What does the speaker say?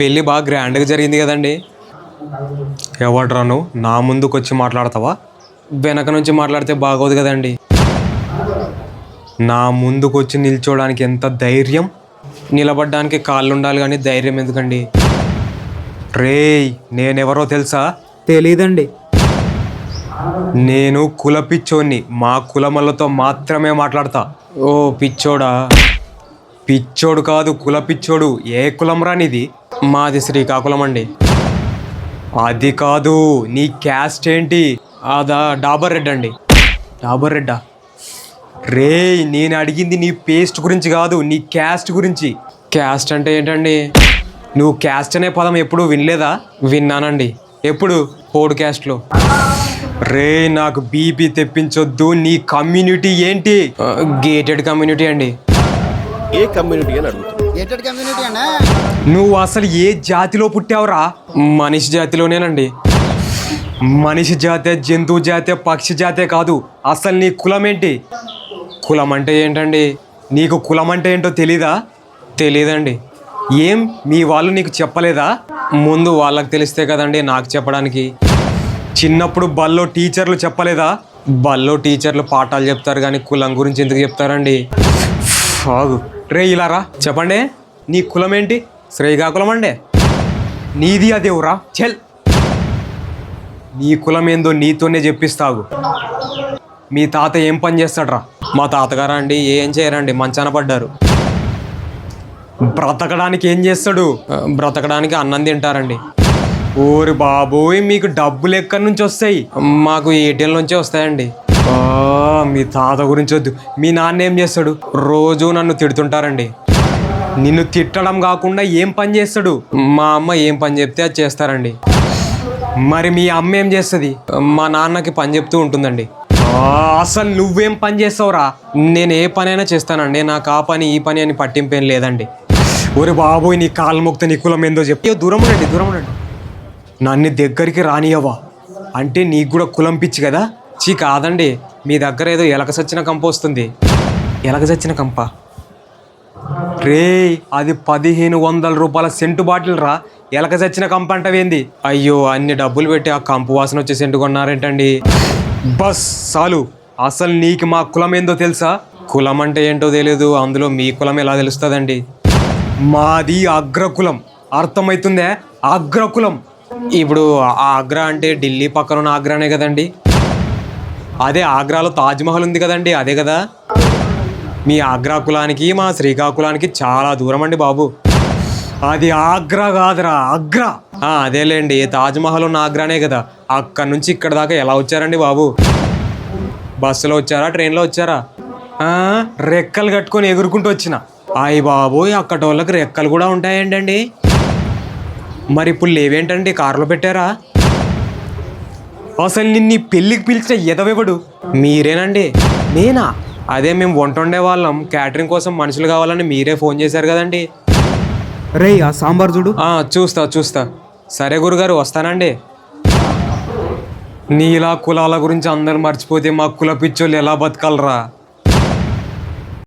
పెళ్ళి బాగా గ్రాండ్గా జరిగింది కదండి. ఎవడ్రా నువ్వు నా ముందుకు వచ్చి మాట్లాడతావా? వెనక నుంచి మాట్లాడితే బాగోదు కదండి. నా ముందుకు వచ్చి నిల్చోడానికి ఎంత ధైర్యం! నిలబడ్డానికి కాళ్ళు ఉండాలి కానీ ధైర్యం ఎందుకండి? రేయ్, నేనెవరో తెలుసా? తెలీదండి. నేను కుల పిచ్చోన్ని. మా కులమల్లతో మాత్రమే మాట్లాడతా. ఓ పిచ్చోడా? పిచ్చోడు కాదు, కుల పిచ్చోడు. ఏ కులం రానిది? మాది శ్రీకాకుళం అండి. అది కాదు, నీ క్యాస్ట్ ఏంటి? అదా డాబర్ రెడ్ అండి. డాబర్ రెడ్డా? రేయ్, నేను అడిగింది నీ పేస్ట్ గురించి కాదు, నీ క్యాస్ట్ గురించి. క్యాస్ట్ అంటే ఏంటండి? నువ్వు క్యాస్ట్ అనే పదం ఎప్పుడు వినలేదా? విన్నానండి. ఎప్పుడు? పోడ్కాస్ట్లో. రే, నాకు బీపీ తెప్పించొద్దు. నీ కమ్యూనిటీ ఏంటి? గేటెడ్ కమ్యూనిటీ అండి. ఏ కమ్యూనిటీ అని అడుగుతుంది? గేటెడ్ కమ్యూనిటీ అన్నా? నువ్వు అసలు ఏ జాతిలో పుట్టావురా? మనిషి జాతిలోనేనండి. మనిషి జాతే, జంతువు జాతే, పక్షి జాతే కాదు. అసలు నీ కులం ఏంటి? కులం అంటే ఏంటండి? నీకు కులం అంటే ఏంటో తెలీదా? తెలీదండి. ఏం మీ వాళ్ళు నీకు చెప్పలేదా? ముందు వాళ్ళకి తెలిస్తే కదండి నాకు చెప్పడానికి. చిన్నప్పుడు బల్లో టీచర్లు చెప్పలేదా? బల్లో టీచర్లు పాఠాలు చెప్తారు కానీ కులం గురించి ఎందుకు చెప్తారండి? ఆగు. రే, ఇలా రా, చెప్పండి. నీ కులం ఏంటి? శ్రీకాకుళం అండి. నీది అదేవురా? చెల్, నీ కులం ఏందో నీతోనే చెప్పిస్తాగు. మీ తాత ఏం పని చేస్తాడ్రా? మా తాతగారా అండి ఏం చేయరండి, మంచాన పడ్డారు. బ్రతకడానికి ఏం చేస్తాడు? బ్రతకడానికి అన్నం తింటారండి. ఓరి బాబోయ్, మీకు డబ్బులు ఎక్కడి నుంచి వస్తాయి? మాకు ఏటీఎం నుంచే వస్తాయండి. మీ తాత గురించి వద్దు. మీ నాన్న ఏం చేస్తాడు? రోజు నన్ను తిడుతుంటారండి. నిన్ను తిట్టడం కాకుండా ఏం పని చేస్తాడు? మా అమ్మ ఏం పని చెప్తే అది చేస్తారండి. మరి మీ అమ్మ ఏం చేస్తుంది? మా నాన్నకి పని చెప్తూ ఉంటుందండి. అసలు నువ్వేం పని చేస్తావురా? నేను ఏ పని అయినా చేస్తానండి. నాకు ఆ పని ఈ పని అని పట్టింపేం లేదండి. ఒరే బాబోయ్, నీ కాళ్ళు మొక్త నీ కులం ఏందో చెప్పి. దూరం ఉండండి, దూరం ఉండండి. నన్ను దగ్గరికి రానియవా? అంటే నీకు కూడా కులం పిచ్చి కదా? చీ కాదండి, మీ దగ్గర ఏదో ఎలక సచ్చిన కంప వస్తుంది. ఎలక సచ్చిన కంప? రే, అది 1500 రూపాయల సెంటు బాటిల్ రా. ఎలక చచ్చిన కంప అంటవేంది? అయ్యో, అన్ని డబ్బులు పెట్టి ఆ కంపు వాసన వచ్చే సెంటు కొన్నారేంటండి? బస్ చాలు. అసలు నీకు మా కులం ఏందో తెలుసా? కులం అంటే ఏంటో తెలియదు, అందులో మీ కులం ఎలా తెలుస్తుందండి? మాది అగ్రకులం. అర్థమవుతుందే? అగ్రకులం. ఇప్పుడు ఆగ్రా అంటే ఢిల్లీ పక్కన ఉన్న ఆగ్రానే కదండి. అదే ఆగ్రాలో తాజ్మహల్ ఉంది కదండి, అదే కదా. మీ ఆగ్రా కులానికి మా శ్రీకాకుళానికి చాలా దూరం అండి బాబు. అది ఆగ్రా కాదురా, అగ్రా. అదేలేండి, తాజ్మహల్ ఉన్న ఆగ్రానే కదా. అక్కడ నుంచి ఇక్కడ దాకా ఎలా వచ్చారండి బాబు? బస్సులో వచ్చారా, ట్రైన్లో వచ్చారా? రెక్కలు కట్టుకొని ఎగురుకుంటూ వచ్చిన. అయ్య బాబోయ్, అక్కడ వాళ్ళకి రెక్కలు కూడా ఉంటాయండి. మరి ఇప్పుడు లేవేంటండి, కారులో పెట్టారా? అసలు నిన్ను పెళ్ళికి పిలిచిన ఎదవెవడు? మీరేనండి. నేనా? అదే మేము వంట వండే వాళ్ళం, క్యాటరింగ్ కోసం మనుషులు కావాలని మీరే ఫోన్ చేశారు కదండి. రే, ఆ సాంబార్ చూడు. చూస్తా. సరే గురుగారు, వస్తానండి. నీలా కులాల గురించి అందరు మర్చిపోతే మా కుల పిచ్చోళ్ళు ఎలా బతకాలరా?